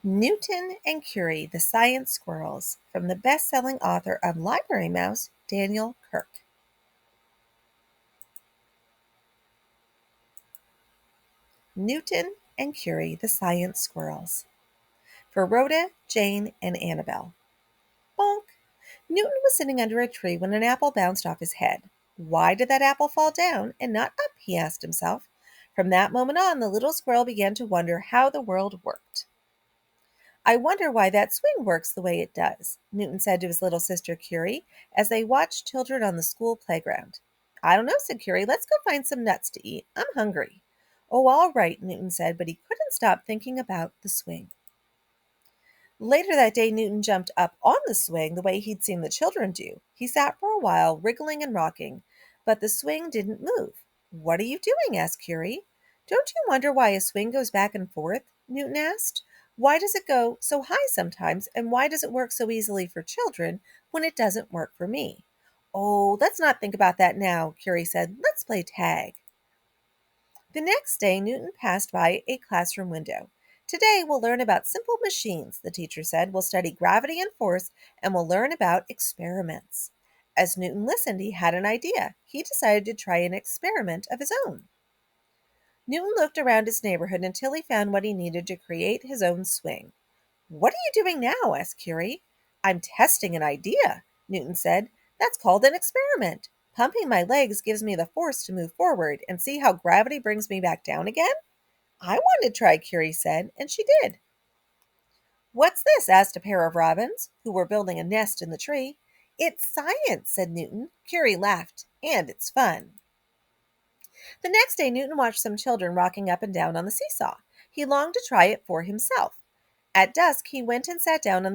Newton and Curie, the Science Squirrels, from the best-selling author of Library Mouse, Daniel Kirk. Newton and Curie, the Science Squirrels. For Rhoda, Jane, and Annabelle. Bonk! Newton was sitting under a tree when an apple bounced off his head. Why did that apple fall down and not up? He asked himself. From that moment on, the little squirrel began to wonder how the world worked. I wonder why that swing works the way it does, Newton said to his little sister Curie as they watched children on the school playground. I don't know, said Curie. Let's go find some nuts to eat. I'm hungry. Oh, all right, Newton said, but he couldn't stop thinking about the swing. Later that day, Newton jumped up on the swing the way he'd seen the children do. He sat for a while, wriggling and rocking, but the swing didn't move. What are you doing? Asked Curie. Don't you wonder why a swing goes back and forth? Newton asked. Why does it go so high sometimes, and why does it work so easily for children when it doesn't work for me? Oh, let's not think about that now, Curie said. Let's play tag. The next day, Newton passed by a classroom window. Today, we'll learn about simple machines, the teacher said. We'll study gravity and force, and we'll learn about experiments. As Newton listened, he had an idea. He decided to try an experiment of his own. Newton looked around his neighborhood until he found what he needed to create his own swing. What are you doing now? Asked Curie. I'm testing an idea, Newton said. That's called an experiment. Pumping my legs gives me the force to move forward, and see how gravity brings me back down again? I want to try, Curie said, and she did. What's this? Asked a pair of robins, who were building a nest in the tree. It's science, said Newton. Curie laughed, and it's fun. The next day, Newton watched some children rocking up and down on the seesaw. He longed to try it for himself. At dusk, he went and sat down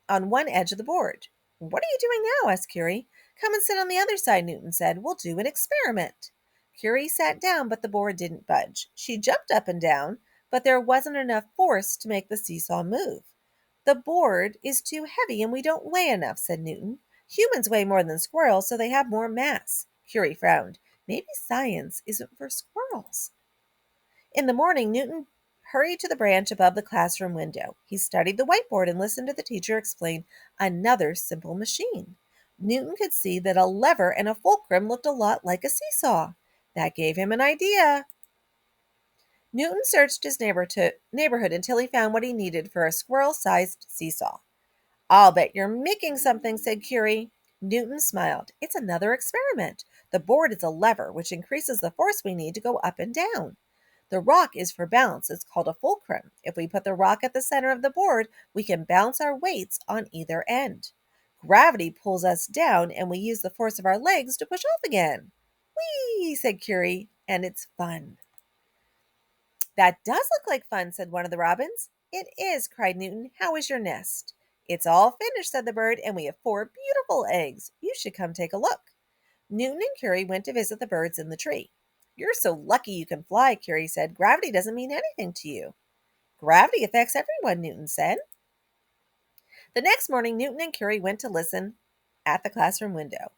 on one edge of the board. What are you doing now? Asked Curie. Come and sit on the other side, Newton said. We'll do an experiment. Curie sat down, but the board didn't budge. She jumped up and down, but there wasn't enough force to make the seesaw move. The board is too heavy and we don't weigh enough, said Newton. Humans weigh more than squirrels, so they have more mass. Curie frowned. Maybe science isn't for squirrels. In the morning, Newton hurried to the branch above the classroom window. He studied the whiteboard and listened to the teacher explain another simple machine. Newton could see that a lever and a fulcrum looked a lot like a seesaw. That gave him an idea. Newton searched his neighborhood until he found what he needed for a squirrel-sized seesaw. I'll bet you're making something, said Curie. Newton smiled. It's another experiment. The board is a lever, which increases the force we need to go up and down. The rock is for balance. It's called a fulcrum. If we put the rock at the center of the board, we can balance our weights on either end. Gravity pulls us down, and we use the force of our legs to push off again. Whee, said Curie, and it's fun. That does look like fun, said one of the robins. It is, cried Newton. How is your nest? It's all finished, said the bird, and we have 4 beautiful eggs. You should come take a look. Newton and Curie went to visit the birds in the tree. You're so lucky you can fly, Curie said. Gravity doesn't mean anything to you. Gravity affects everyone, Newton said. The next morning, Newton and Curie went to listen at the classroom window.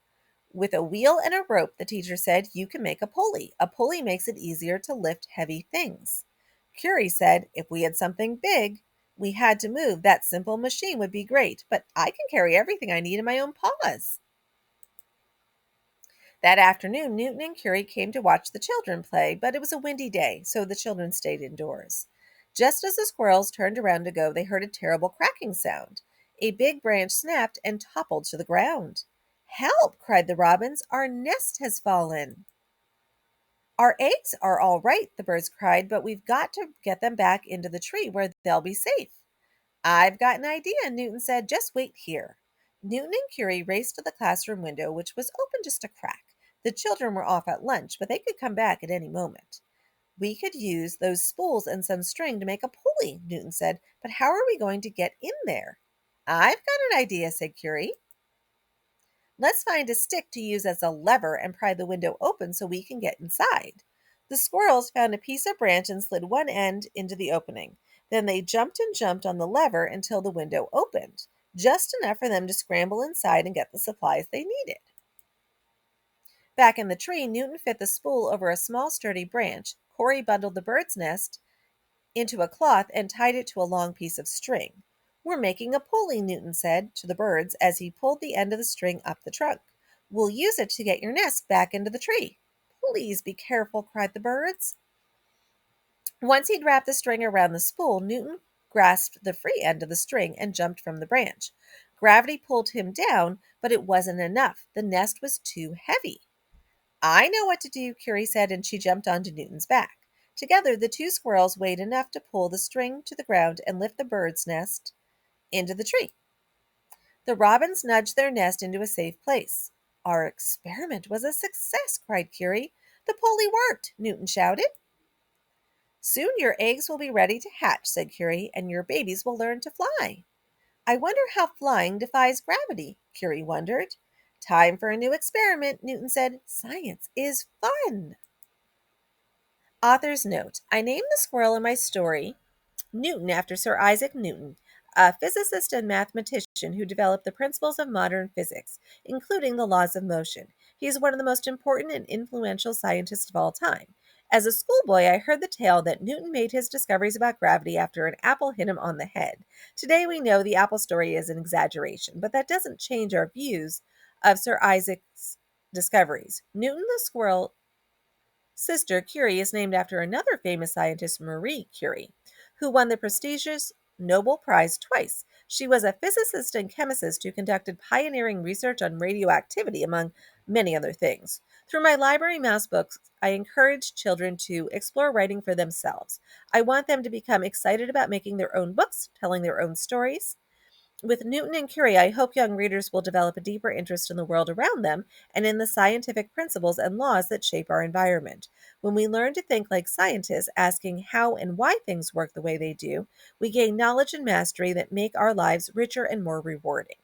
With a wheel and a rope, the teacher said, you can make a pulley. A pulley makes it easier to lift heavy things. Curie said, if we had something big we had to move, that simple machine would be great, but I can carry everything I need in my own paws. That afternoon, Newton and Curie came to watch the children play, but it was a windy day, so the children stayed indoors. Just as the squirrels turned around to go, they heard a terrible cracking sound. A big branch snapped and toppled to the ground. Help! Cried the robins. Our nest has fallen. Our eggs are all right, the birds cried, but we've got to get them back into the tree where they'll be safe. I've got an idea, Newton said. Just wait here. Newton and Curie raced to the classroom window, which was open just a crack. The children were off at lunch, but they could come back at any moment. We could use those spools and some string to make a pulley, Newton said, but how are we going to get in there? I've got an idea, said Curie. Let's find a stick to use as a lever and pry the window open so we can get inside. The squirrels found a piece of branch and slid one end into the opening. Then they jumped and jumped on the lever until the window opened, just enough for them to scramble inside and get the supplies they needed. Back in the tree, Newton fit the spool over a small sturdy branch. Curie bundled the bird's nest into a cloth and tied it to a long piece of string. We're making a pulley, Newton said to the birds as he pulled the end of the string up the trunk. We'll use it to get your nest back into the tree. Please be careful, cried the birds. Once he'd wrapped the string around the spool, Newton grasped the free end of the string and jumped from the branch. Gravity pulled him down, but it wasn't enough. The nest was too heavy. I know what to do, Curie said, and she jumped onto Newton's back. Together, the two squirrels weighed enough to pull the string to the ground and lift the bird's nest into the tree. The robins nudged their nest into a safe place. Our experiment was a success, cried Curie. The pulley worked, Newton shouted. Soon your eggs will be ready to hatch, said Curie, and your babies will learn to fly. I wonder how flying defies gravity, Curie wondered. Time for a new experiment, Newton said. Science is fun. Author's note: I named the squirrel in my story Newton after Sir Isaac Newton, a physicist and mathematician who developed the principles of modern physics, including the laws of motion. He is one of the most important and influential scientists of all time. As a schoolboy, I heard the tale that Newton made his discoveries about gravity after an apple hit him on the head. Today we know the apple story is an exaggeration, but that doesn't change our views of Sir Isaac's discoveries. Newton the squirrel sister, Curie, is named after another famous scientist, Marie Curie, who won the prestigious Nobel Prize twice. She was a physicist and chemist who conducted pioneering research on radioactivity, among many other things. Through my library mouse books, I encourage children to explore writing for themselves. I want them to become excited about making their own books, telling their own stories. With Newton and Curie, I hope young readers will develop a deeper interest in the world around them and in the scientific principles and laws that shape our environment. When we learn to think like scientists, asking how and why things work the way they do, we gain knowledge and mastery that make our lives richer and more rewarding.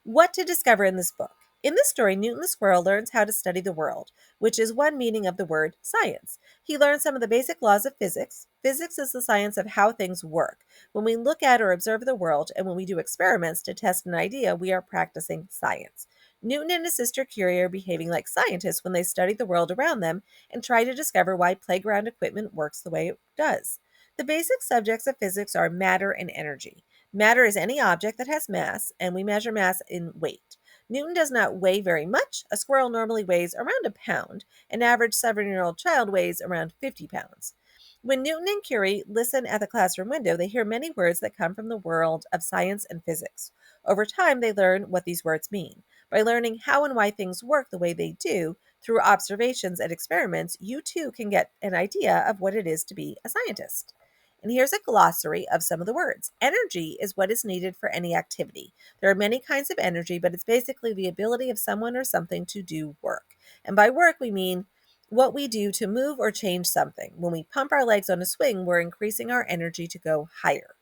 What to discover in this book? In this story, Newton the squirrel learns how to study the world, which is one meaning of the word science. He learns some of the basic laws of physics. Physics is the science of how things work. When we look at or observe the world, and when we do experiments to test an idea, we are practicing science. Newton and his sister Curie are behaving like scientists when they study the world around them and try to discover why playground equipment works the way it does. The basic subjects of physics are matter and energy. Matter is any object that has mass, and we measure mass in weight. Newton does not weigh very much. A squirrel normally weighs around a pound. An average 7-year-old child weighs around 50 pounds. When Newton and Curie listen at the classroom window, they hear many words that come from the world of science and physics. Over time, they learn what these words mean. By learning how and why things work the way they do through observations and experiments, you too can get an idea of what it is to be a scientist. And here's a glossary of some of the words. Energy is what is needed for any activity. There are many kinds of energy, but it's basically the ability of someone or something to do work. And by work, we mean what we do to move or change something. When we pump our legs on a swing, we're increasing our energy to go higher.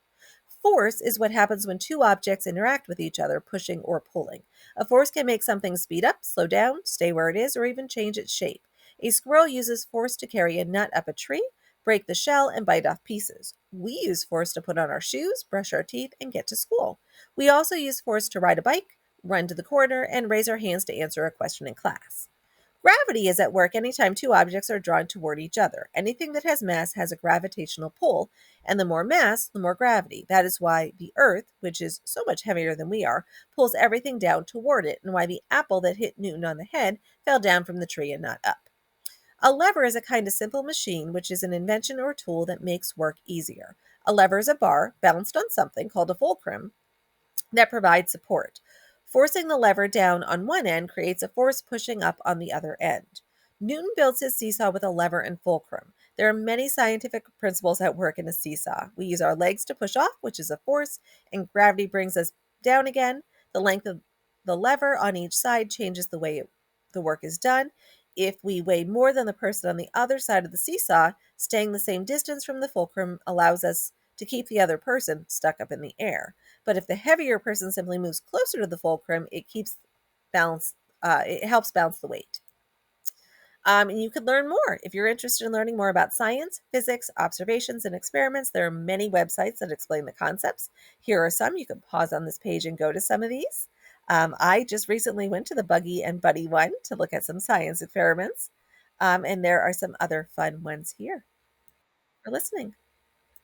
Force is what happens when two objects interact with each other, pushing or pulling. A force can make something speed up, slow down, stay where it is, or even change its shape. A squirrel uses force to carry a nut up a tree, break the shell, and bite off pieces. We use force to put on our shoes, brush our teeth, and get to school. We also use force to ride a bike, run to the corner, and raise our hands to answer a question in class. Gravity is at work anytime two objects are drawn toward each other. Anything that has mass has a gravitational pull, and the more mass, the more gravity. That is why the Earth, which is so much heavier than we are, pulls everything down toward it, and why the apple that hit Newton on the head fell down from the tree and not up. A lever is a kind of simple machine, which is an invention or tool that makes work easier. A lever is a bar balanced on something called a fulcrum that provides support. Forcing the lever down on one end creates a force pushing up on the other end. Newton builds his seesaw with a lever and fulcrum. There are many scientific principles at work in a seesaw. We use our legs to push off, which is a force, and gravity brings us down again. The length of the lever on each side changes the way the work is done. If we weigh more than the person on the other side of the seesaw, staying the same distance from the fulcrum allows us to keep the other person stuck up in the air. But if the heavier person simply moves closer to the fulcrum, it keeps balance. It helps balance the weight. And you could learn more. If you're interested in learning more about science, physics, observations, and experiments, there are many websites that explain the concepts. Here are some. You can pause on this page and go to some of these. I just recently went to the Buggy and Buddy one to look at some science experiments. And there are some other fun ones here for listening.